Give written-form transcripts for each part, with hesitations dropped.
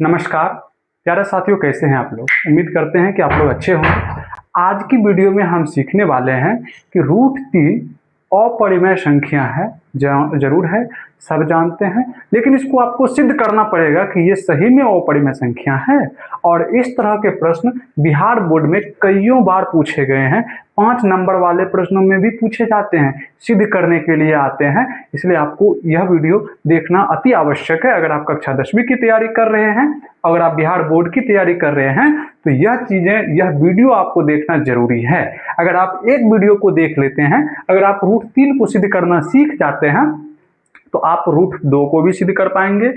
नमस्कार प्यारे साथियों, कैसे हैं आप लोग। उम्मीद करते हैं कि आप लोग अच्छे होंगे। आज की वीडियो में हम सीखने वाले हैं कि रूट 3 अपरिमेय संख्या है। जरूर है, सब जानते हैं, लेकिन इसको आपको सिद्ध करना पड़ेगा कि ये सही में अपरिमेय संख्या है। और इस तरह के प्रश्न बिहार बोर्ड में कईयों बार पूछे गए हैं। 5 नंबर वाले प्रश्नों में भी पूछे जाते हैं, सिद्ध करने के लिए आते हैं। इसलिए आपको यह वीडियो देखना अति आवश्यक है। अगर आप कक्षा 10वीं की तैयारी कर रहे हैं, अगर आप बिहार बोर्ड की तैयारी कर रहे हैं, तो यह वीडियो आपको देखना जरूरी है। अगर आप एक वीडियो को देख लेते हैं, अगर आप रूट 3 को सिद्ध करना सीख जाते हैं, तो आप रूट 2 को भी सिद्ध कर पाएंगे,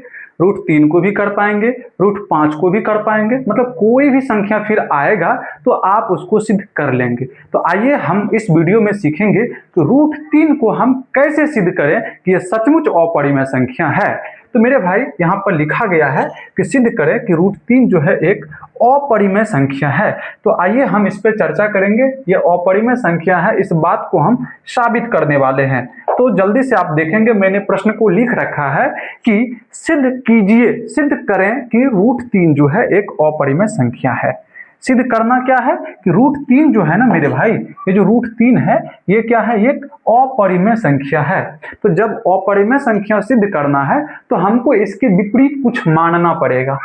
रूट 3 को भी कर पाएंगे, रूट 5 को भी कर पाएंगे। मतलब कोई भी संख्या फिर आएगा तो आप उसको सिद्ध कर लेंगे। तो आइए हम इस वीडियो में सीखेंगे कि रूट 3 को हम कैसे सिद्ध करें कि यह सचमुच अपरिमेय संख्या है। तो मेरे भाई, यहाँ पर लिखा गया है कि सिद्ध करें कि रूट 3 जो है एक अपरिमेय संख्या है। तो आइए हम इस पर चर्चा करेंगे। यह अपरिमेय संख्या है, इस बात को हम साबित करने वाले हैं। तो जल्दी से आप देखेंगे, मैंने प्रश्न को लिख रखा है कि सिद्ध कीजिए, सिद्ध करें कि रूट 3 जो है एक अपरिमेय संख्या है। सिद्ध करना क्या है कि रूट 3 जो है ना मेरे भाई, ये जो रूट 3 है, ये क्या है, एक अपरिमेय संख्या है। तो जब अपरिमेय संख्या सिद्ध करना है तो हमको इसके विपरीत कुछ मानना पड़ेगा,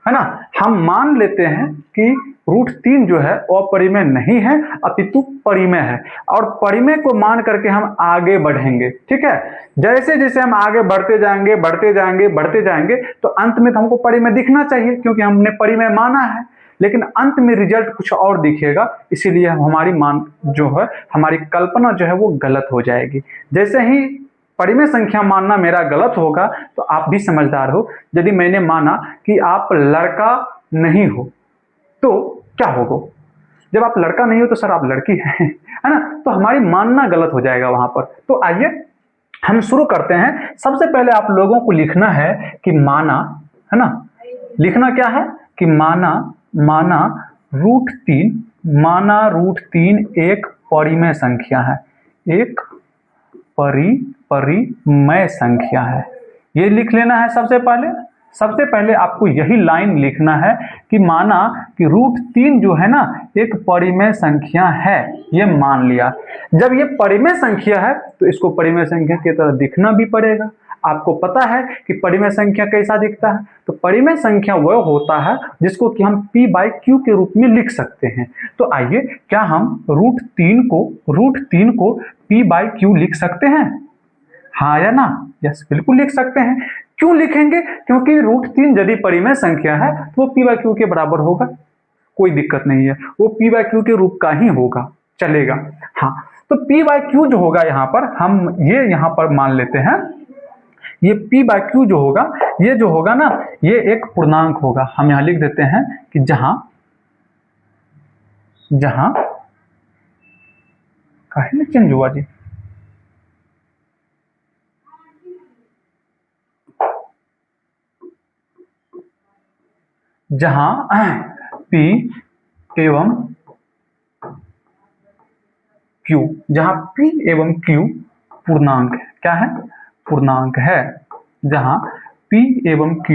है ना। हम मान लेते हैं कि रूट 3 जो है अपरिमेय नहीं है, अपितु परिमेय है। और परिमेय को मान करके हम आगे बढ़ेंगे, ठीक है। जैसे जैसे हम आगे बढ़ते जाएंगे बढ़ते जाएंगे बढ़ते जाएंगे, तो अंत में तो हमको परिमेय दिखना चाहिए, क्योंकि हमने परिमेय माना है। लेकिन अंत में रिजल्ट कुछ और दिखेगा, इसीलिए हमारी मान जो है, हमारी कल्पना जो है वो गलत हो जाएगी। जैसे ही परिमेय संख्या मानना मेरा गलत होगा, तो आप भी समझदार हो। यदि मैंने माना कि आप लड़का नहीं हो, तो क्या होगा। जब आप लड़का नहीं हो तो सर आप लड़की हैं, है ना। तो हमारी मानना गलत हो जाएगा वहां पर। तो आइए हम शुरू करते हैं। सबसे पहले आप लोगों को लिखना है कि माना, है ना। लिखना क्या है कि माना रूट 3, माना रूट 3 एक परिमेय संख्या है, एक परिमेय संख्या है। ये लिख लेना है सबसे पहले आपको यही लाइन लिखना है कि माना कि रूट 3 जो है ना एक परिमेय संख्या है, ये मान लिया। जब ये परिमेय संख्या है तो इसको परिमेय संख्या की तरह दिखना भी पड़ेगा। आपको पता है कि परिमेय संख्या कैसा दिखता है। तो परिमेय संख्या वह होता है जिसको कि हम p/q के रूप में लिख सकते हैं। तो आइए, क्या हम रूट 3 को p/q लिख सकते हैं? हाँ या ना? यस, बिल्कुल लिख सकते हैं। क्यों लिखेंगे? क्योंकि रूट 3 यदि परिमेय संख्या है तो वो p/q के बराबर होगा, कोई दिक्कत नहीं है, वो p/q के रूप का ही होगा, चलेगा। हाँ, तो p/q जो होगा यहाँ पर, हम ये यहाँ पर मान लेते हैं, ये p/q जो होगा ना, ये एक पूर्णांक होगा। हम यहाँ लिख देते हैं कि जहां काहे में चेंज हुआ जी, जहां p एवं q, जहां p एवं q पूर्णांक है। क्या है? पूर्णांक है। जहां p एवं q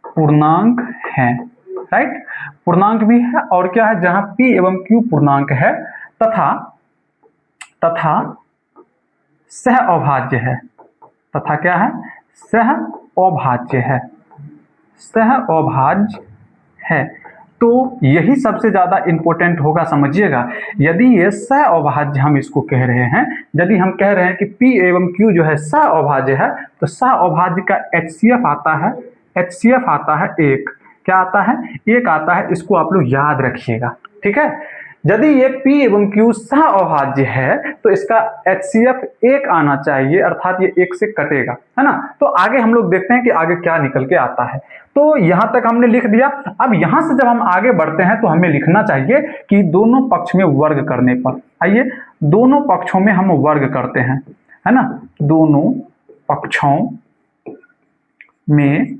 पूर्णांक है, राइट। पूर्णांक भी है, और क्या है, जहां p एवं q पूर्णांक है तथा सह अभाज्य है। तथा क्या है? सह अभाज्य है, सह अभाज्य है। तो यही सबसे ज्यादा इंपॉर्टेंट होगा, समझिएगा। यदि ये सह अभाज्य हम इसको कह रहे हैं, यदि हम कह रहे हैं कि p एवं q जो है सह अभाज्य है, तो सह अभाज्य का HCF आता है, HCF आता है 1। क्या आता है? 1 आता है। इसको आप लोग याद रखिएगा, ठीक है। यदि ये p एवं q सह अभाज्य है तो इसका HCF 1 आना चाहिए, अर्थात ये 1 से कटेगा, है ना। तो आगे हम लोग देखते हैं कि आगे क्या निकल के आता है। तो यहां तक हमने लिख दिया। अब यहां से जब हम आगे बढ़ते हैं तो हमें लिखना चाहिए कि दोनों पक्ष में वर्ग करने पर, आइए दोनों पक्षों में हम वर्ग करते हैं, है ना। दोनों पक्षों में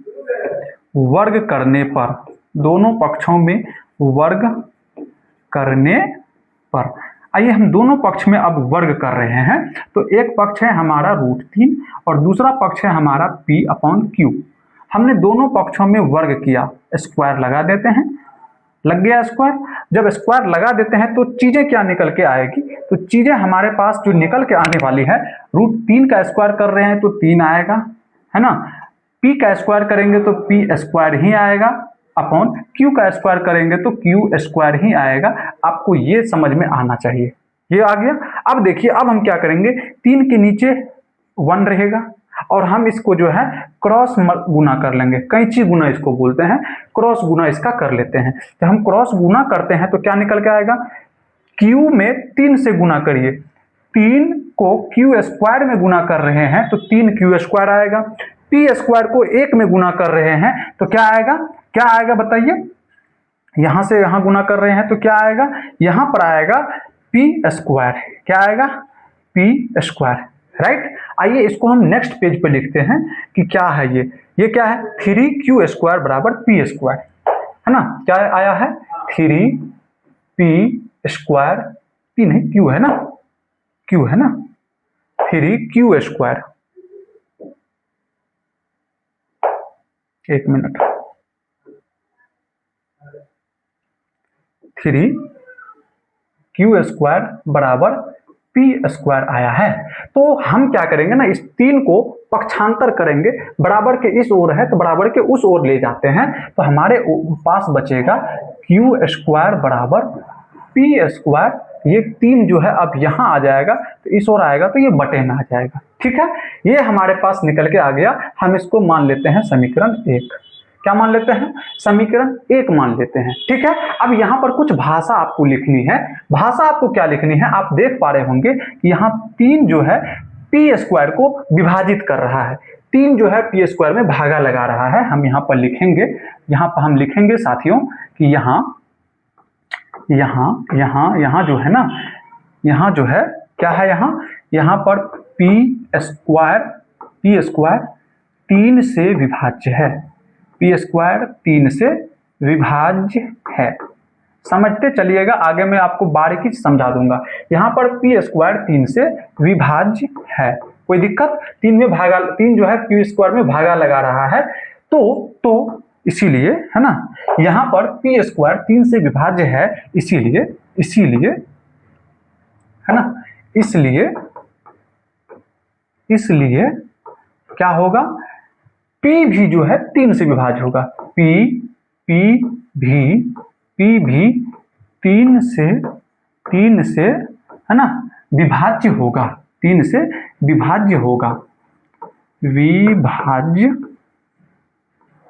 वर्ग करने पर, दोनों पक्षों में वर्ग करने पर, आइए हम दोनों पक्ष में अब वर्ग कर रहे हैं। तो एक पक्ष है हमारा रूट 3 और दूसरा पक्ष है हमारा p/q। हमने दोनों पक्षों में वर्ग किया, स्क्वायर लगा देते हैं, लग गया स्क्वायर। जब स्क्वायर लगा देते हैं तो चीजें क्या निकल के आएगी, तो चीजें हमारे पास जो निकल के आने वाली है, √3 का स्क्वायर कर रहे हैं तो 3 आएगा, है ना। p का स्क्वायर करेंगे तो p स्क्वायर ही आएगा, अपॉन q का स्क्वायर करेंगे तो q स्क्वायर ही आएगा। आपको ये समझ में आना चाहिए, ये आ गया। अब देखिए, अब हम क्या करेंगे, 3 के नीचे 1 रहेगा और हम इसको जो है क्रॉस गुना कर लेंगे, कैंची गुना इसको बोलते हैं, क्रॉस गुना इसका कर लेते हैं। जब हम क्रॉस गुना करते हैं तो क्या निकल के आएगा, q में 3 से गुना करिए, 3 को q स्क्वायर में गुना कर रहे हैं तो 3q स्क्वायर आएगा, p स्क्वायर को 1 में गुना कर रहे हैं तो क्या आएगा, क्या आएगा बताइए, यहां से यहां गुना कर रहे हैं तो क्या आएगा, यहां पर आएगा p स्क्वायर, क्या आएगा, p स्क्वायर, राइट। आइए इसको हम नेक्स्ट पेज पे लिखते हैं कि क्या है ये क्या है, 3q स्क्वायर बराबर p स्क्वायर, है ना। क्या आया है, 3p स्क्वायर, p नहीं q है ना, q है ना, 3q स्क्वायर, एक मिनट, 3q स्क्वायर बराबर p स्क्वायर आया है। तो हम क्या करेंगे ना, इस 3 को पक्षांतर करेंगे, बराबर के इस ओर है तो बराबर के उस ओर ले जाते हैं, तो हमारे पास बचेगा q स्क्वायर बराबर p स्क्वायर। ये 3 जो है अब यहाँ आ जाएगा तो इस ओर आएगा तो ये बटे में आ जाएगा, ठीक है। ये हमारे पास निकल के आ गया, हम इसको मान लेते हैं समीकरण 1। क्या मान लेते हैं, समीकरण 1 मान लेते हैं, ठीक है। अब यहाँ पर कुछ भाषा आपको लिखनी है। भाषा आपको क्या लिखनी है, आप देख पा रहे होंगे कि यहाँ 3 जो है p स्क्वायर को विभाजित कर रहा है, 3 जो है p स्क्वायर में भागा लगा रहा है। हम यहाँ पर लिखेंगे, यहाँ पर हम लिखेंगे साथियों कि यहाँ जो है ना, यहाँ जो है क्या है, यहाँ पर p स्क्वायर 3 से विभाज्य है, p स्क्वायर 3 से विभाज्य है। समझते चलिएगा, आगे मैं आपको बारीकी से समझा दूंगा। यहाँ पर p स्क्वायर 3 से विभाज्य है, कोई दिक्कत, 3 जो है p स्क्वायर में भागा लगा रहा है, तो इसीलिए, है ना, यहाँ पर p स्क्वायर 3 से विभाज्य है, इसीलिए है ना, इसलिए क्या होगा, p भी जो है 3 से विभाज्य होगा, p भी 3 से है ना विभाज्य होगा, 3 से विभाज्य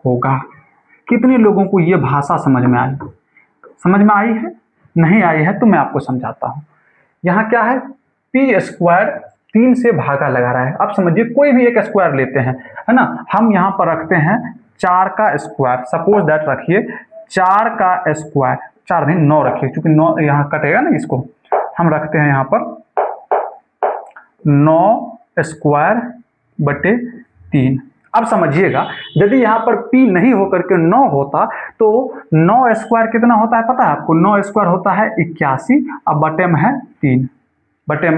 होगा। कितने लोगों को ये भाषा समझ में आई है, नहीं आई है तो मैं आपको समझाता हूँ। यहाँ क्या है, p स्क्वायर 3 से भागा लगा रहा है। अब समझिए, कोई भी एक स्क्वायर लेते हैं, है ना, हम यहाँ पर रखते हैं 4 का स्क्वायर, सपोज दैट रखिए 4 का स्क्वायर, 4 नहीं 9 रखिए, क्योंकि 9 यहाँ कटेगा ना, इसको हम रखते हैं यहाँ पर 9 स्क्वायर बटे 3। अब समझिएगा, यदि यहाँ पर p नहीं होकर के 9 होता तो 9 स्क्वायर कितना होता है पता है आपको, 9 स्क्वायर होता है 81, अब बटे में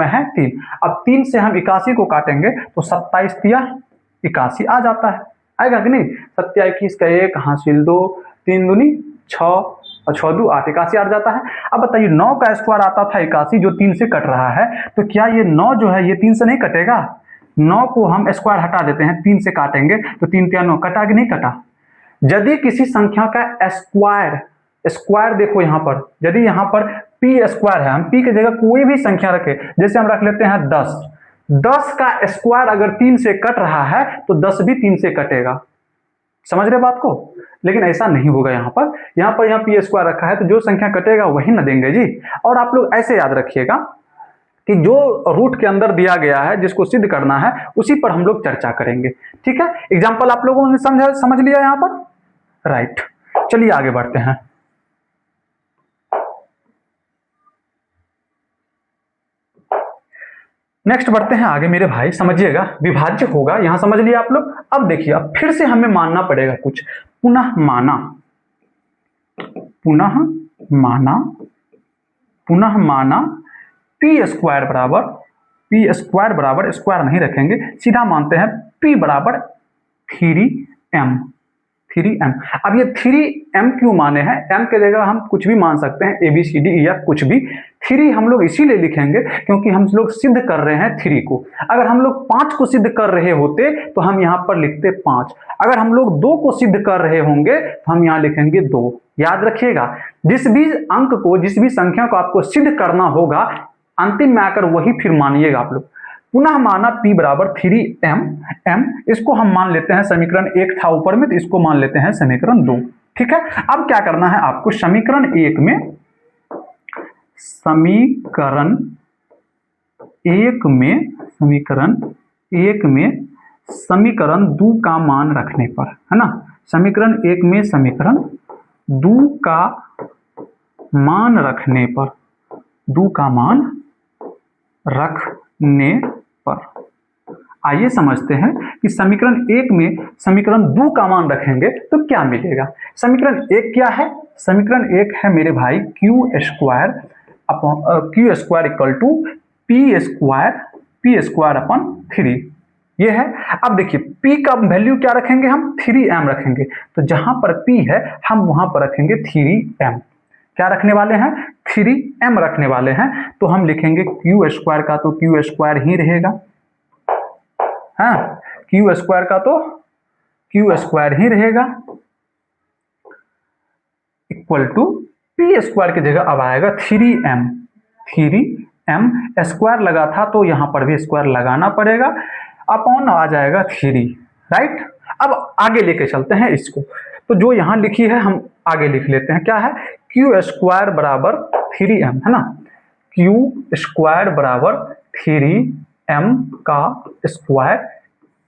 है 3, अब 3 से हम 81 को काटेंगे तो 27 तिया 81 आ जाता है, आएगा कि नहीं, 7 21 का 1 हासिल 2, 3 दूनी 6 और 6 2 8, 81 आ जाता है। अब बताइए 9 का स्क्वायर आता था 81 जो 3 से कट रहा है, तो क्या ये 9 जो है ये 3 से नहीं कटेगा, 9 को हम स्क्वायर हटा देते हैं, 3 से काटेंगे तो 3 तिया 9, कटा कि नहीं कटा। यदि किसी संख्या का स्क्वायर देखो यहाँ पर, यदि यहाँ पर p स्क्वायर है, हम p की जगह कोई भी संख्या रखें, जैसे हम रख लेते हैं 10 का स्क्वायर अगर 3 से कट रहा है तो 10 भी 3 से कटेगा, समझ रहे बात को। लेकिन ऐसा नहीं होगा, यहाँ पर p स्क्वायर रखा है तो जो संख्या कटेगा वही ना देंगे जी। और आप लोग ऐसे याद रखिएगा कि जो रूट के अंदर दिया गया है जिसको सिद्ध करना है उसी पर हम लोग चर्चा करेंगे, ठीक है। एग्जाम्पल आप लोगों ने समझ लिया यहाँ पर, राइट। चलिए आगे बढ़ते हैं। नेक्स्ट बढ़ते हैं आगे मेरे भाई, समझिएगा विभाज्य होगा, यहां समझ लिया आप लोग। अब देखिए, अब फिर से हमें मानना पड़ेगा कुछ, पुनः माना p स्क्वायर बराबर स्क्वायर नहीं रखेंगे, सीधा मानते हैं p बराबर 3m 3m। अब ये 3m क्यों माने हैं? m के जगह हम कुछ भी मान सकते हैं, ABCD या कुछ भी। 3 हम लोग इसीलिए लिखेंगे क्योंकि हम लोग सिद्ध कर रहे हैं 3 को। अगर हम लोग 5 को सिद्ध कर रहे होते तो हम यहाँ पर लिखते 5। अगर हम लोग 2 को सिद्ध कर रहे होंगे तो हम यहाँ लिखेंगे 2। याद रखिएगा, जिस भी अंक को, जिस भी संख्या को आपको सिद्ध करना होगा, अंतिम में आकर वही फिर मानिएगा आप लोग। पुनः माना p बराबर 3m। m इसको हम मान लेते हैं समीकरण 1 था ऊपर में, तो इसको मान लेते हैं समीकरण 2। ठीक है, अब क्या करना है आपको? समीकरण 1 में समीकरण 2 का मान रखने पर, है ना, समीकरण 1 में समीकरण 2 का मान रखने पर, 2 का मान रखने पर, आइए समझते हैं कि समीकरण 1 में समीकरण 2 का मान रखेंगे तो क्या मिलेगा। समीकरण 1 क्या है? समीकरण 1 है मेरे भाई q square equal to p square upon 3। ये है। अब देखिए p का वैल्यू क्या रखेंगे हम? 3m रखेंगे। तो जहां पर p है हम वहां पर रखेंगे 3m। क्या रखने वाले हैं? 3m रखने वाले हैं। तो हम लिखेंगे q स्क्वायर का तो q स्क्वायर ही रहेगा, हाँ, q स्क्वायर का तो q स्क्वायर ही रहेगा, इक्वल टू p स्क्वायर की जगह अब आएगा 3m। 3m स्क्वायर लगा था तो यहां पर भी स्क्वायर लगाना पड़ेगा, अपॉन आ जाएगा 3, राइट। अब आगे लेके चलते हैं इसको, तो जो यहां लिखी है हम आगे लिख लेते हैं। क्या है? q स्क्वायर बराबर 3m, है ना, q स्क्वायर बराबर 3m का स्क्वायर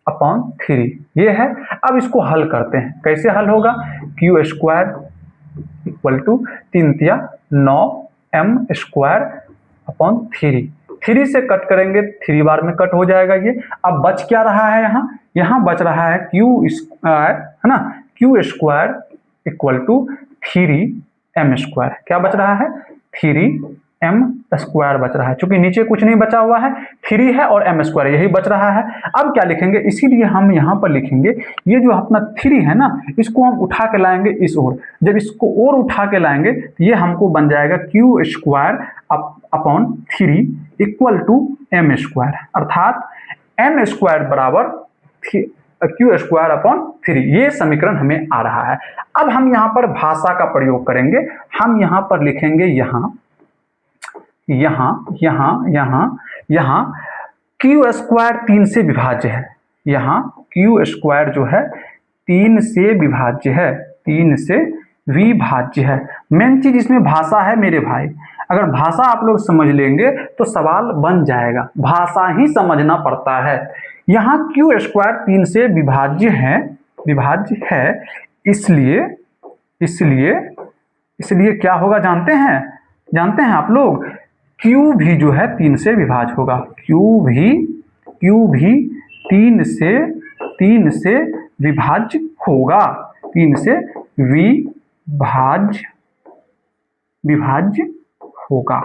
अपॉन 3, ये है। अब इसको हल करते हैं। कैसे हल होगा? q स्क्वायर इक्वल टू 3 तिया 9m स्क्वायर अपॉन 3 से कट करेंगे, 3 बार में कट हो जाएगा ये। अब बच क्या रहा है? यहाँ बच रहा है q स्क्वायर, है ना, q square equal to 3m square. क्या बच रहा है? 3m स्क्वायर बच रहा है। चूंकि नीचे कुछ नहीं बचा हुआ है, 3 है और m स्क्वायर यही बच रहा है। अब क्या लिखेंगे? इसीलिए हम यहाँ पर लिखेंगे ये जो अपना 3 है ना, इसको हम उठा के लाएंगे इस ओर। जब इसको और उठा के लाएंगे तो ये हमको बन जाएगा q square upon 3 equal to m square, अर्थात m स्क्वायर बराबर q स्क्वायर अपॉन 3। ये समीकरण हमें आ रहा है। अब हम यहाँ पर भाषा का प्रयोग करेंगे। हम यहाँ पर लिखेंगे यहाँ q स्क्वायर 3 से विभाज्य है। यहाँ q स्क्वायर जो है 3 से विभाज्य है, 3 से विभाज्य है। मेन चीज इसमें भाषा है मेरे भाई। अगर भाषा आप लोग समझ लेंगे तो सवाल बन जाएगा। भाषा ही समझना पड़ता है। यहाँ q स्क्वायर 3 से विभाज्य है, इसलिए क्या होगा जानते हैं आप लोग? q भी जो है 3 से विभाज्य होगा। q भी 3 से विभाज्य होगा, 3 से विभाज्य होगा,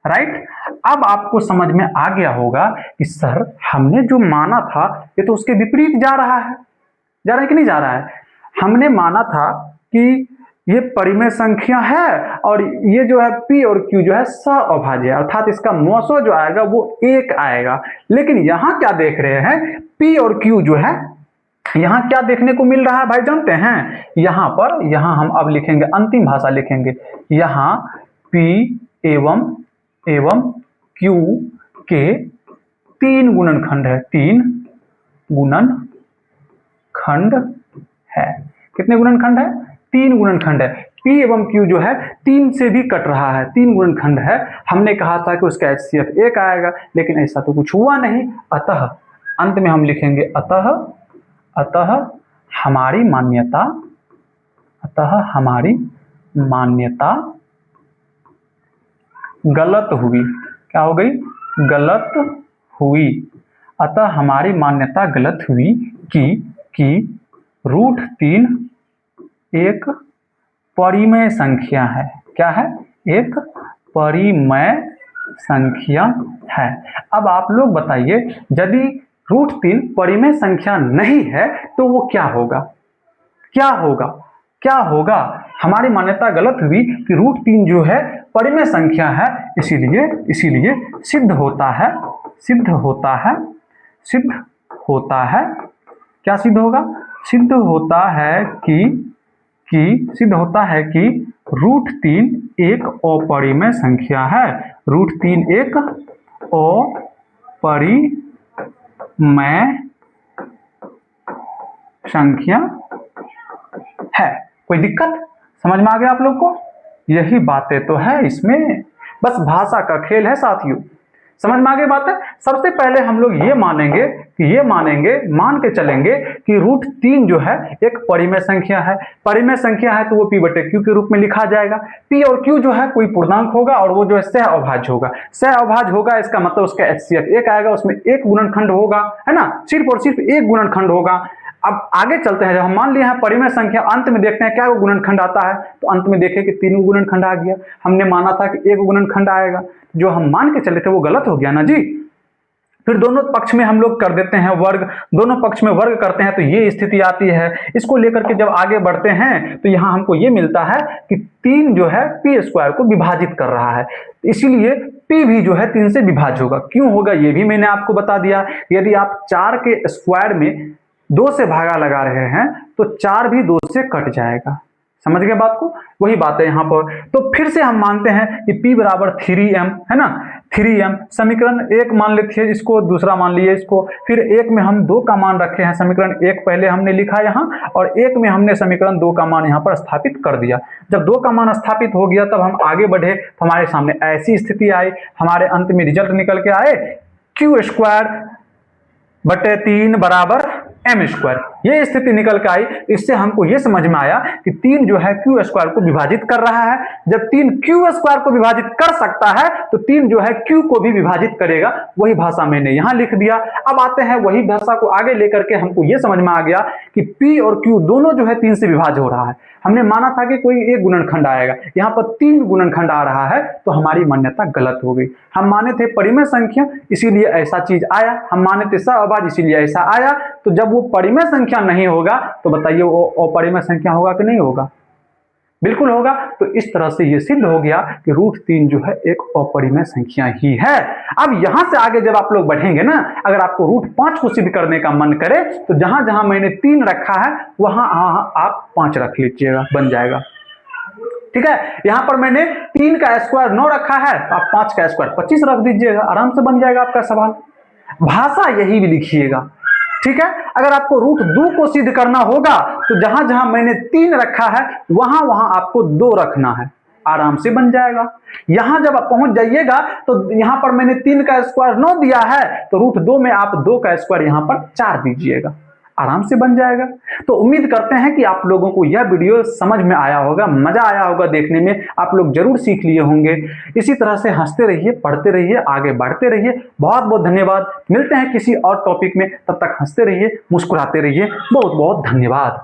राइट। अब आपको समझ में आ गया होगा कि सर हमने जो माना था ये तो उसके विपरीत जा रहा है कि नहीं जा रहा है? हमने माना था कि ये परिमेय संख्या है और ये जो है p और q जो है सअभाज्य, अर्थात इसका मौसो जो आएगा वो 1 आएगा। लेकिन यहाँ क्या देख रहे हैं? p और q जो है यहाँ क्या देखने को मिल रहा है भाई जानते हैं? यहाँ हम अब लिखेंगे, अंतिम भाषा लिखेंगे। यहाँ p एवं q के 3 गुणनखंड है, 3 गुणनखंड है। कितने गुणनखंड है? 3 गुणनखंड है। p एवं q जो है 3 से भी कट रहा है, 3 गुणनखंड है। हमने कहा था कि उसका HCF 1 आएगा, लेकिन ऐसा तो कुछ हुआ नहीं। अतः अंत में हम लिखेंगे अतः हमारी मान्यता गलत हुई। क्या हो गई? गलत हुई। अतः हमारी मान्यता गलत हुई कि √3 एक परिमेय संख्या है। क्या है? एक परिमेय संख्या है। अब आप लोग बताइए, यदि √3 परिमेय संख्या नहीं है तो वो क्या होगा? क्या होगा, क्या होगा? हमारी मान्यता गलत हुई कि √3 जो है परिमेय संख्या है, इसीलिए सिद्ध होता है, सिद्ध होता है, सिद्ध होता है, क्या सिद्ध होगा? सिद्ध होता है सिद्ध होता है कि √3 एक अपरिमेय संख्या है। √3 एक अपरिमेय संख्या है। कोई दिक्कत? समझ में आ गया आप लोग को? यही बातें तो है इसमें, बस भाषा का खेल है साथियों। समझ में आ गई बात है? सबसे पहले हम लोग ये मान के चलेंगे कि √3 जो है एक परिमेय संख्या है। परिमेय संख्या है तो वो p/q के रूप में लिखा जाएगा। p और q जो है कोई पूर्णांक होगा और वो जो है सह अभाज्य होगा। सह अभाज्य होगा इसका मतलब उसका HCF 1 आएगा, उसमें एक गुणनखंड होगा, है ना, सिर्फ और सिर्फ एक गुणनखंड होगा। अब आगे चलते हैं, जब हम मान लिए हैं परिमेय संख्या, अंत में देखते हैं क्या गुणनखंड आता है। तो अंत में देखें कि 3 गुणनखंड आ गया। हमने माना था कि 1 गुणनखंड आएगा, जो हम मान के चले थे वो गलत हो गया ना जी। फिर दोनों पक्ष में हम लोग कर देते हैं वर्ग, दोनों पक्ष में वर्ग करते हैं तो ये स्थिति आती है। इसको लेकर के जब आगे बढ़ते हैं तो यहाँ हमको ये मिलता है कि 3 जो है p² को विभाजित कर रहा है, इसीलिए p भी जो है 3 से विभाज्य होगा। क्यों होगा ये भी मैंने आपको बता दिया। यदि आप 4 के स्क्वायर में 2 से भागा लगा रहे हैं तो 4 भी 2 से कट जाएगा। समझ गए बात को? वही बात है यहाँ पर। तो फिर से हम मानते हैं कि p बराबर 3m, है ना, 3m। समीकरण 1 मान लेते हैं इसको, दूसरा मान लिए इसको। फिर 1 में हम 2 का मान रखे हैं, समीकरण 1 पहले हमने लिखा यहाँ, और 1 में हमने समीकरण 2 का मान यहाँ पर स्थापित कर दिया। जब 2 का मान स्थापित हो गया तब हम आगे बढ़े तो हमारे सामने ऐसी स्थिति आई, हमारे अंत में रिजल्ट निकल के आए q²/3 बराबर m²। ये स्थिति निकल के आई। इससे हमको ये समझ में आया कि 3 जो है q² को विभाजित कर रहा है। जब 3 q² को विभाजित कर सकता है तो 3 जो है q को भी विभाजित करेगा। वही भाषा मैंने यहाँ लिख दिया। अब आते हैं वही भाषा को आगे लेकर के हमको ये समझ में आ गया कि p और q दोनों जो है 3 से विभाज्य हो रहा है। हमने माना था कि कोई एक गुणनखंड आएगा, यहाँ पर 3 गुणनखंड आ रहा है, तो हमारी मान्यता गलत हो गई। हम माने थे परिमेय संख्या इसीलिए ऐसा चीज आया, हम माने थे सहअभाज्य इसीलिए ऐसा आया। तो जब वो परिमेय संख्या नहीं होगा तो बताइए वो अपरिमेय संख्या होगा कि नहीं होगा? बिल्कुल होगा। तो इस तरह से ये सिद्ध हो गया कि √3 जो है एक अपरिमेय संख्या ही है। अब यहां से आगे जब आप लोग बढ़ेंगे ना, अगर आपको √5 को सिद्ध करने का मन करे तो जहां जहां मैंने 3 रखा है वहां आप 5 रख लीजिएगा, बन जाएगा। ठीक है, यहां पर मैंने 3 का स्क्वायर 9 रखा है, तो आप 5 का स्क्वायर 25 रख दीजिएगा, आराम से बन जाएगा आपका सवाल। भाषा यही भी लिखिएगा। ठीक है, अगर आपको √2 को सिद्ध करना होगा तो जहां जहां मैंने 3 रखा है वहां वहां आपको 2 रखना है, आराम से बन जाएगा। यहां जब आप पहुंच जाइएगा तो यहां पर मैंने 3 का स्क्वायर 9 दिया है, तो √2 में आप 2 का स्क्वायर यहां पर 4 दीजिएगा, आराम से बन जाएगा। तो उम्मीद करते हैं कि आप लोगों को यह वीडियो समझ में आया होगा, मजा आया होगा देखने में, आप लोग जरूर सीख लिए होंगे। इसी तरह से हंसते रहिए, पढ़ते रहिए, आगे बढ़ते रहिए। बहुत बहुत धन्यवाद। मिलते हैं किसी और टॉपिक में, तब तक हंसते रहिए, मुस्कुराते रहिए। बहुत बहुत धन्यवाद।